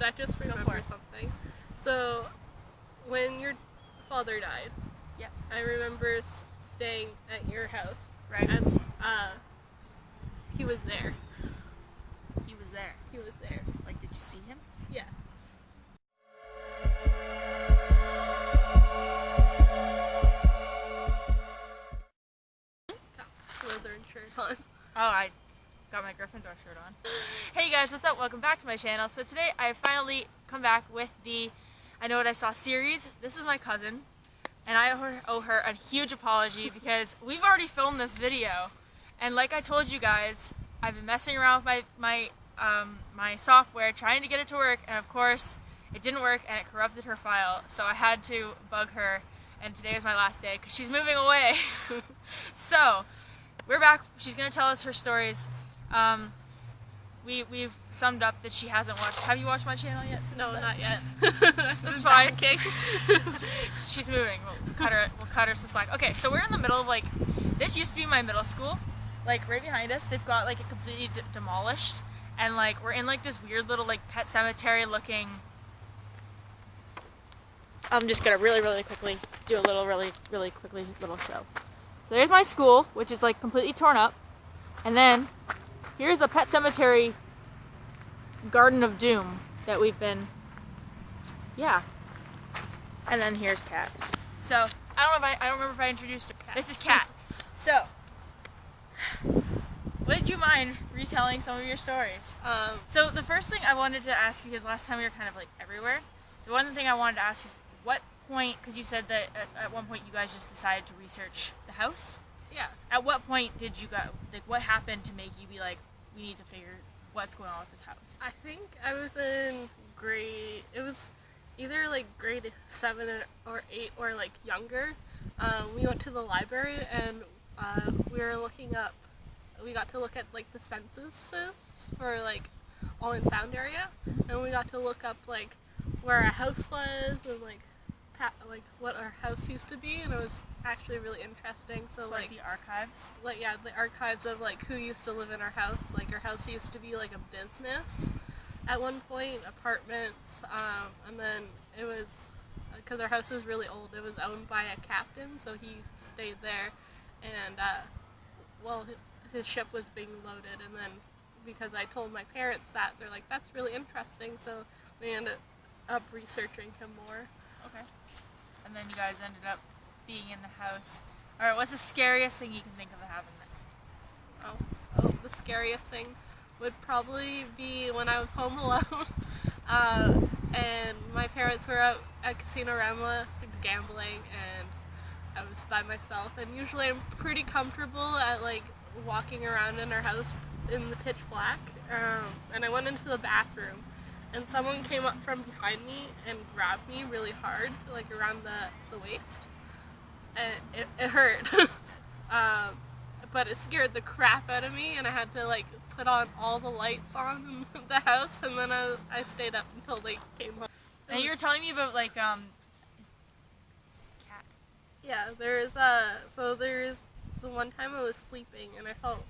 I just remember something. So, when your father died, yeah, I remember staying at your house. Right. And he was there. He was there. He was there. Like, did you see him? Yeah. Got Slytherin shirt on. Oh, I got my Gryffindor shirt on. Hey guys, what's up? Welcome back to my channel. So today I have finally come back with the I Know What I Saw series. This is my cousin, and I owe her a huge apology because we've already filmed this video. And like I told you guys, I've been messing around with my software, trying to get it to work, and of course, it didn't work and it corrupted her file. So I had to bug her, and today was my last day because she's moving away. So, we're back. She's going to tell us her stories. We've summed up that she hasn't watched. Have you watched my channel yet? No, not yet. That's fine. Okay. She's moving. We'll cut her some slack. Okay, so we're in the middle of this used to be my middle school. Like right behind us, they've got it completely demolished, and we're in this weird little pet cemetery looking. I'm just gonna really quickly do a little really quickly little show. So there's my school, which is completely torn up, and then here's the pet cemetery Garden of Doom that we've been, yeah. And then here's Katt. So I don't remember if I introduced her. This is Katt. So, would you mind retelling some of your stories? So the first thing I wanted to ask, because last time we were kind of everywhere, the one thing I wanted to ask is what point, because you said that at one point you guys just decided to research the house. Yeah. At what point did you go, what happened to make you be we need to figure what's going on with this house? I think I was in it was either grade 7 or 8 or younger. We went to the library and we were looking up, we got to look at the censuses for all in sound area, and we got to look up where our house was and what our house used to be, and it was actually really interesting. So the archives? Yeah, the archives of who used to live in our house. Our house used to be a business at one point, apartments, and then it was, because our house is really old, it was owned by a captain, so he stayed there, and his ship was being loaded, and then because I told my parents that, they're that's really interesting, so we ended up researching him more. Okay. And then you guys ended up being in the house. Alright, what's the scariest thing you can think of that happened there? Oh, the scariest thing would probably be when I was home alone, and my parents were out at Casino-Rama gambling, and I was by myself, and usually I'm pretty comfortable at walking around in our house in the pitch black, and I went into the bathroom, and someone came up from behind me and grabbed me really hard, around the waist, and it hurt. But it scared the crap out of me, and I had to put on all the lights on in the house, and then I stayed up until they came home. And you were telling me about Katt. Yeah, there's the one time I was sleeping and I felt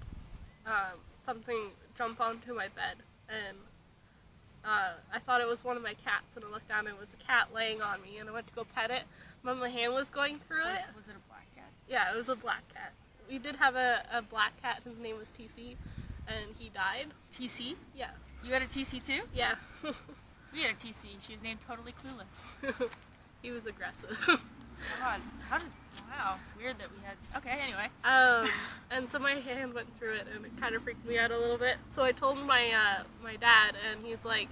something jump onto my bed, and I thought it was one of my cats, and I looked down and it was a cat laying on me, and I went to go pet it, but my hand was going through it. Was it a black cat? Yeah, it was a black cat. We did have a black cat, his name was TC, and he died. TC? Yeah. You had a TC too? Yeah. We had a TC. She was named Totally Clueless. He was aggressive. God, wow, weird that we had, okay, anyway. And so my hand went through it, and it kind of freaked me out a little bit. So I told my dad, and he's like,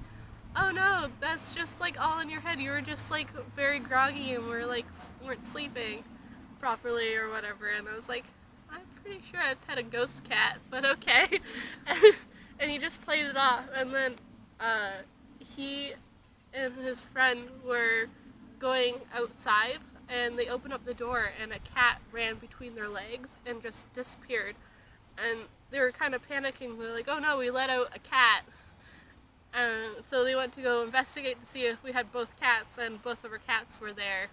oh no, that's just all in your head. You were just very groggy, and weren't sleeping properly or whatever. And I was like, I'm pretty sure I've had a ghost cat, but okay. And he just played it off, and then he and his friend were going outside, and they opened up the door, and a cat ran between their legs and just disappeared. And they were kind of panicking. They're like, oh no, we let out a cat. And so they went to go investigate to see if we had both cats, and both of our cats were there,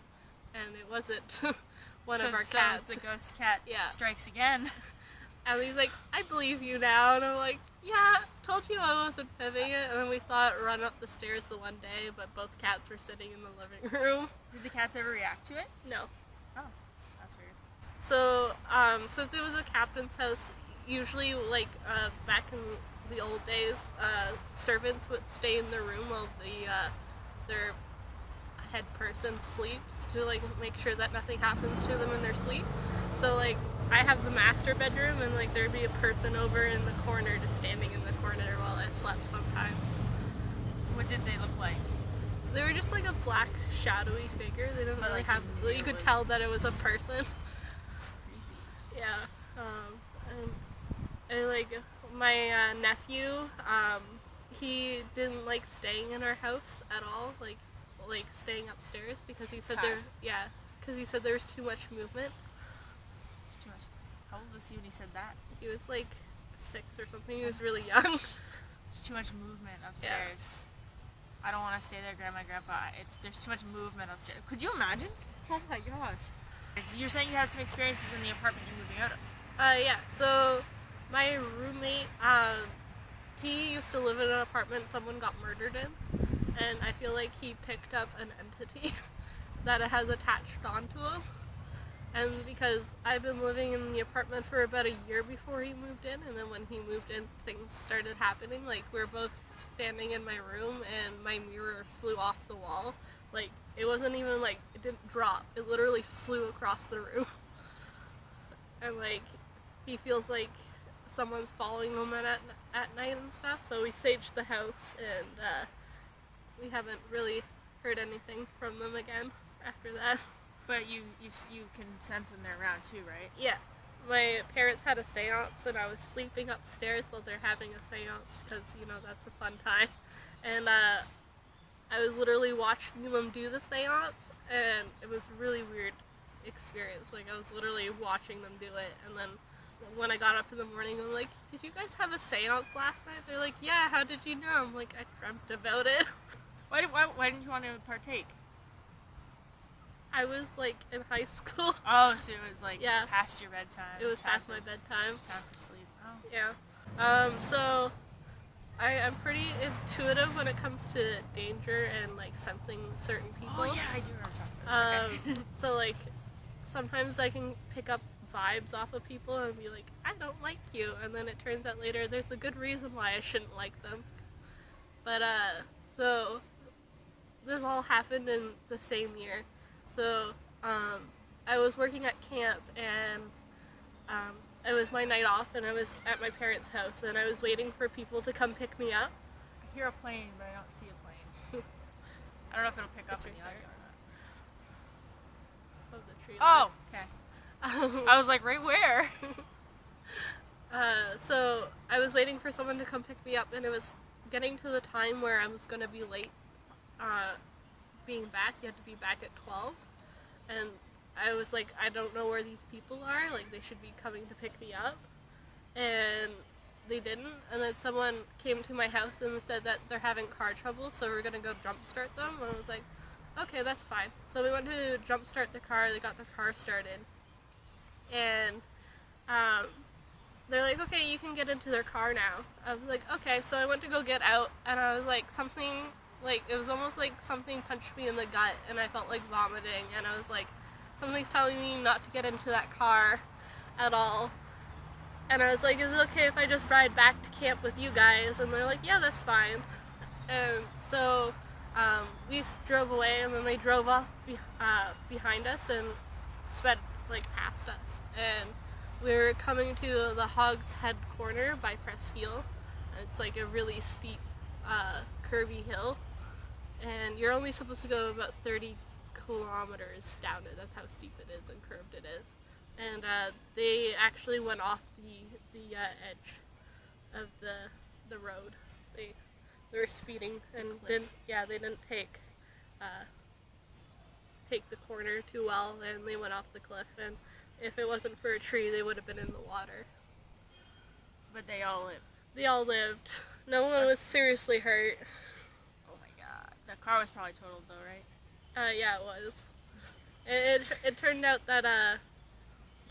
and it wasn't one of our cats. So the ghost cat strikes again. And he's like, I believe you now. And I'm like, yeah, told you I wasn't fibbing it. And then we saw it run up the stairs the one day, but both cats were sitting in the living room. Did the cats ever react to it? No. Oh, that's weird. So, since it was a captain's house, usually, like, back in the old days, servants would stay in their room while their head person sleeps to, like, make sure that nothing happens to them in their sleep. So, like, I have the master bedroom, and, like, there'd be a person over in the corner just standing in the corner while I slept sometimes. What did they look like? They were just, like, a black, shadowy figure. They didn't really like have... You could tell that it was a person. It's creepy. Yeah. And like, my nephew, he didn't like staying in our house at all, like staying upstairs, because he said because he said there was too much movement. Too much. How old was he when he said that? He was like 6 or something. He was really young. There's too much movement upstairs. Yeah. I don't want to stay there, Grandma, Grandpa. There's too much movement upstairs. Could you imagine? Oh my gosh. You're saying you had some experiences in the apartment you're moving out of. Yeah. So my roommate, he used to live in an apartment someone got murdered in, and I feel like he picked up an entity that it has attached onto him. And because I've been living in the apartment for about a year before he moved in, and then when he moved in, things started happening. Like, we're both standing in my room, and my mirror flew off the wall. Like, it wasn't even, like, it didn't drop. It literally flew across the room. And, like, he feels like someone's following him at night and stuff, so we saged the house, and we haven't really heard anything from them again after that. But you can sense when they're around too, right? Yeah. My parents had a seance, and I was sleeping upstairs while they're having a seance, because, you know, that's a fun time. And I was literally watching them do the seance, and it was a really weird experience. Like, I was literally watching them do it, and then when I got up in the morning, I'm like, did you guys have a seance last night? They're like, yeah, how did you know? I'm like, I dreamt about it. Why didn't you want to partake? I was, like, in high school. Oh, so it was, like, past your bedtime. It was past my bedtime. Time for sleep. Oh. Yeah. So I'm pretty intuitive when it comes to danger and, like, sensing certain people. Oh, yeah, I do remember talking about this. Okay. So, like, sometimes I can pick up vibes off of people and be like, I don't like you, and then it turns out later there's a good reason why I shouldn't like them. But so this all happened in the same year. So I was working at camp, and it was my night off, and I was at my parents' house, and I was waiting for people to come pick me up. I hear a plane, but I don't see a plane. I don't know if it'll pick up in the audio or not. Of the tree. Oh, okay. I was like, right where? So I was waiting for someone to come pick me up, and it was getting to the time where I was going to be late being back. You had to be back at 12, and I was like, I don't know where these people are, like, they should be coming to pick me up, and they didn't. And then someone came to my house and said that they're having car trouble, so we're going to go jumpstart them, and I was like, okay, that's fine. So we went to jumpstart the car. They got the car started, and they're like, okay, you can get into their car now. I was like, okay. So I went to go get out, and I was like, something, like, it was almost like something punched me in the gut, and I felt like vomiting, and I was like, something's telling me not to get into that car at all. And I was like, is it okay if I just ride back to camp with you guys? And they're like, yeah, that's fine. And so we drove away, and then they drove off behind us and sped, like, past us. And we were coming to the Hog's Head corner by Presqu'île. It's like a really steep, curvy hill, and you're only supposed to go about 30 kilometers down it. That's how steep it is and curved it is. And they actually went off the edge of the road. They were speeding and they didn't take the corner too well, and they went off the cliff. And if it wasn't for a tree, they would have been in the water. But they all lived. They all lived. No one was seriously hurt. Oh my god. The car was probably totaled though, right? Yeah, it was. It turned out that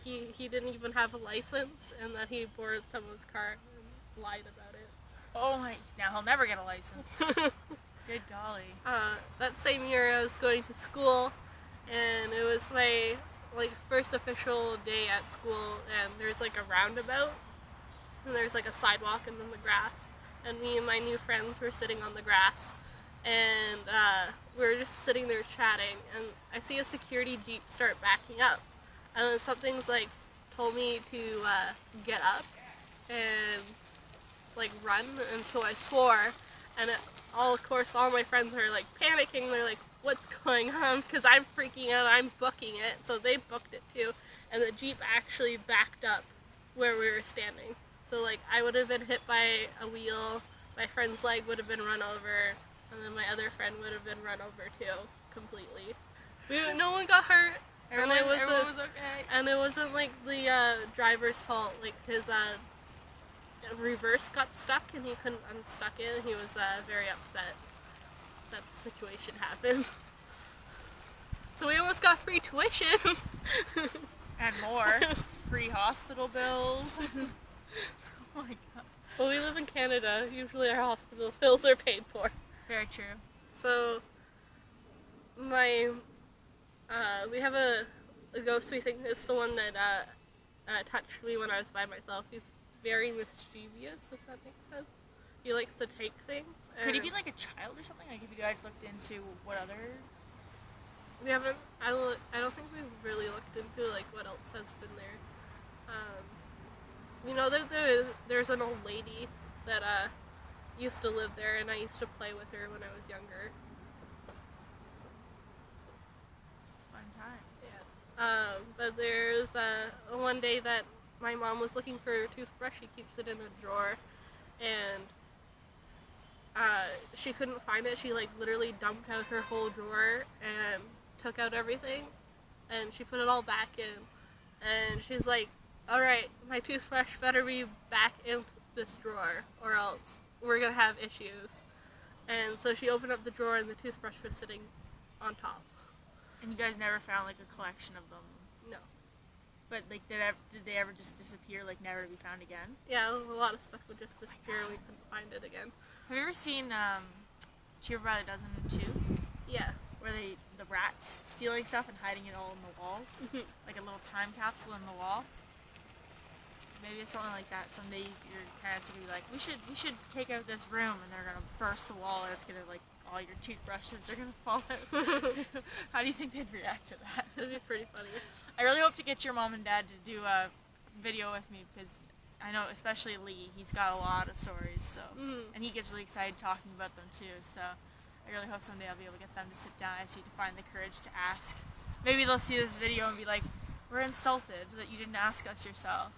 he didn't even have a license, and that he borrowed someone's car and lied about it. Oh my, now he'll never get a license. Good golly. That same year I was going to school, and it was my like first official day at school, and there's like a roundabout, and there's like a sidewalk and then the grass, and me and my new friends were sitting on the grass, and we were just sitting there chatting, and I see a security jeep start backing up, and then something's like told me to get up and like run, and so I swore, and of course all my friends are like panicking. They're like, what's going on? Because I'm freaking out, I'm booking it, so they booked it too, and the jeep actually backed up where we were standing. So like I would have been hit by a wheel, my friend's leg would have been run over, and then my other friend would have been run over too, completely. No one got hurt, Everyone was okay. and it wasn't like the driver's fault. Like his reverse got stuck and he couldn't unstuck it, and he was very upset that the situation happened. So we almost got free tuition. And more. Free hospital bills. Oh my god. Well, we live in Canada. Usually our hospital bills are paid for. Very true. So we have a ghost we think is the one that touched me when I was by myself. He's very mischievous, if that makes sense. He likes to take things. Could he be like a child or something? Like, have you guys looked into what other... We haven't. I don't think we've really looked into like what else has been there. You know, there's an old lady that used to live there, and I used to play with her when I was younger. Fun times. Yeah. But there's one day that my mom was looking for her toothbrush. She keeps it in a drawer, and she couldn't find it. She like literally dumped out her whole drawer and took out everything, and she put it all back in, and she's like, alright, my toothbrush better be back in this drawer or else we're gonna have issues. And so she opened up the drawer and the toothbrush was sitting on top. And you guys never found like a collection of them? No. But like, did they ever just disappear, like never to be found again? Yeah, a lot of stuff would just disappear and we couldn't find it again. Have you ever seen Cheer by the Dozen 2? Yeah. Where the rats stealing stuff and hiding it all in the walls? Like a little time capsule in the wall? Maybe it's something like that. Someday your parents are gonna be like, we should take out this room, and they're gonna burst the wall, and it's gonna like all your toothbrushes are gonna fall out. How do you think they'd react to that? It'd be pretty funny. I really hope to get your mom and dad to do a video with me, because I know especially Lee, he's got a lot of stories, so and he gets really excited talking about them too. So I really hope someday I'll be able to get them to sit down. I just need to find the courage to ask. Maybe they'll see this video and be like, we're insulted that you didn't ask us yourself.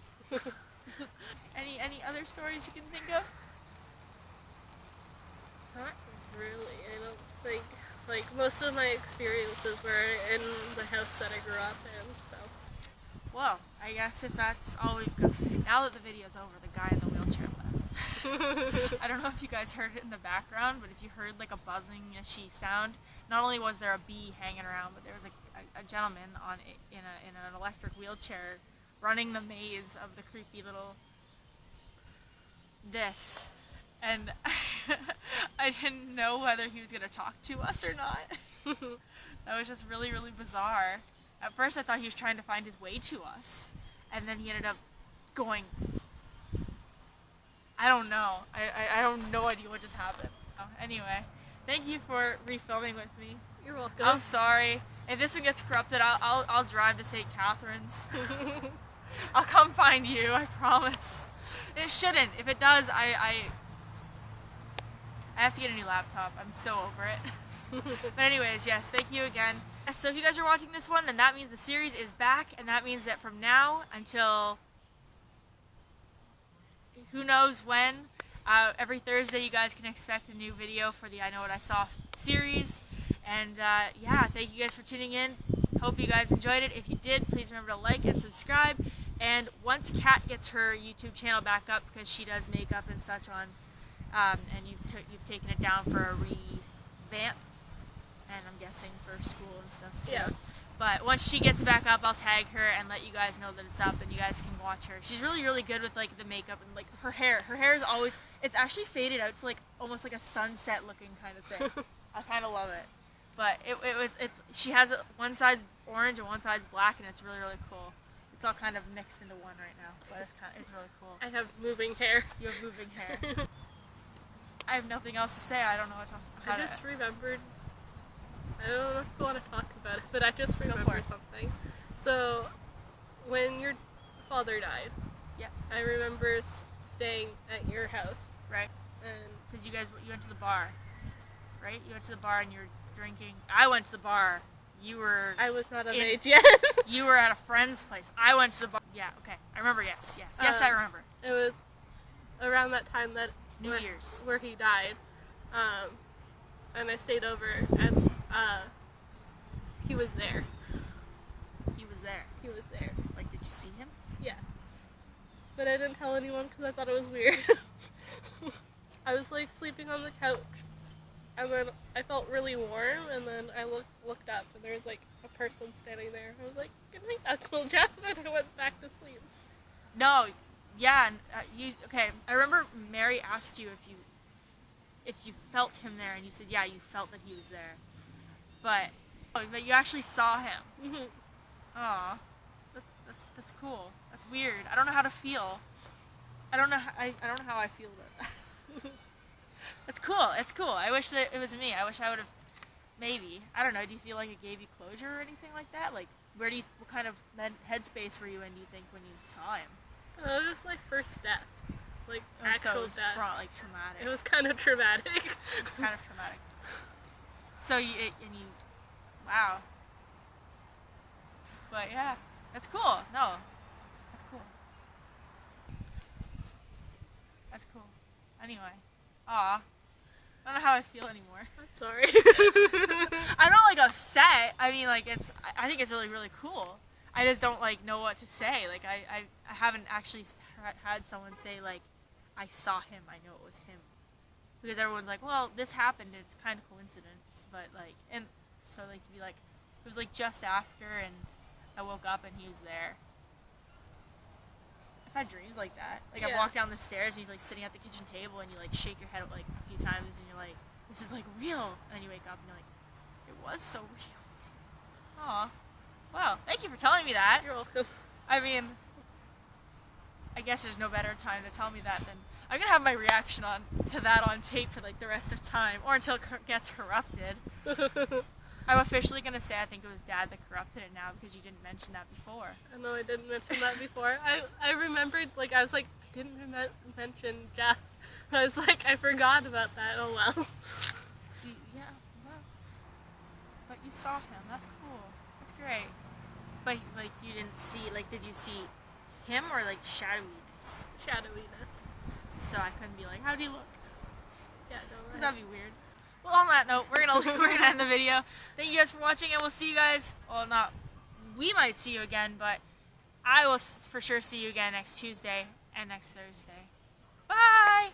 Any other stories you can think of? Not really. I don't think. Like, most of my experiences were in the house that I grew up in, so. Well, I guess if that's all we've got. Now that the video's over, the guy in the wheelchair left. I don't know if you guys heard it in the background, but if you heard like a buzzing-ishy sound, not only was there a bee hanging around, but there was a gentleman in an electric wheelchair running the maze of the creepy little this, and I didn't know whether he was going to talk to us or not. That was just really, really bizarre. At first I thought he was trying to find his way to us, and then he ended up going, I don't know. I have no idea what just happened. Anyway, thank you for refilming with me. You're welcome. I'm sorry. If this one gets corrupted, I'll drive to St. Catharines. I'll come find you, I promise. It shouldn't. If it does, I have to get a new laptop. I'm so over it. But anyways, yes, thank you again. So if you guys are watching this one, then that means the series is back, and that means that from now until who knows when, every Thursday you guys can expect a new video for the I Know What I Saw series. And yeah, thank you guys for tuning in. Hope you guys enjoyed it. If you did, please remember to like and subscribe. And once Katt gets her YouTube channel back up, because she does makeup and such on, and you've taken it down for a revamp, and I'm guessing for school and stuff too. Yeah. But once she gets back up, I'll tag her and let you guys know that it's up, and you guys can watch her. She's really, really good with like the makeup and like her hair. Her hair is always, it's actually faded out to like almost like a sunset looking kind of thing. I kind of love it. But she has one side's orange and one side's black, and it's really, really cool. It's all kind of mixed into one right now, but it's really cool. I have moving hair. You have moving hair. I have nothing else to say. I don't know what to I just remembered. I don't know if you want to talk about it, but I just remembered something. So, when your father died, yeah, I remember staying at your house. Right. And because you went to the bar, right? You went to the bar and you were drinking. I went to the bar. I was not of age yet. You were at a friend's place. I went to the bar. Yeah, okay. I remember, yes. I remember. It was around that time that New Year's. Where he died. And I stayed over, and he was there. He was there? He was there. Like, did you see him? Yeah. But I didn't tell anyone because I thought it was weird. I was like sleeping on the couch, and then I felt really warm, and then I looked up, and there was like a person standing there. I was like, "Good night, Uncle Jeff," and I went back to sleep. No, yeah, and okay. I remember Mary asked you if you felt him there, and you said, yeah, you felt that he was there, but you actually saw him. Mm-hmm. Aw, that's cool. That's weird. I don't know how to feel. I don't know how I feel about that. It's cool. It's cool. I wish that it was me. I wish I would have. Maybe. I don't know. Do you feel like it gave you closure or anything like that? Like, what kind of headspace were you in, do you think, when you saw him? It was my first death. Like, actual so it was death. Traumatic. It was kind of traumatic. It was kind of traumatic. So wow. But yeah, that's cool. No, that's cool. That's cool. Anyway, I don't know how I feel anymore. I'm sorry. I'm not like upset. I mean, like I think it's really, really cool. I just don't like know what to say. Like I haven't actually had someone say like, I saw him, I know it was him. Because everyone's like, well, this happened, it's kind of coincidence, but like, and so like to be like, it was like just after, and I woke up and he was there. I've had dreams like that. Like, yeah. I walk down the stairs and he's like sitting at the kitchen table, and you like shake your head like a few times, and you're like, this is like real. And then you wake up and you're like, it was so real. Aw. Well, thank you for telling me that. You're welcome. I mean, I guess there's no better time to tell me that than I'm gonna have my reaction to that on tape for like the rest of time, or until it gets corrupted. I'm officially gonna say I think it was Dad that corrupted it now, because you didn't mention that before. I know I didn't mention that before. I remembered, like, I was like, I didn't mention Jeff. I was like, I forgot about that. Oh well. Yeah, well, but you saw him. That's cool. That's great. But like, you didn't see, like, did you see him or like shadowiness? Shadowiness. So I couldn't be like, how do you look? Yeah, don't Because that'd be weird. Well, on that note, we're gonna end the video. Thank you guys for watching, and we'll see you guys. Well, we might see you again, but I will for sure see you again next Tuesday and next Thursday. Bye.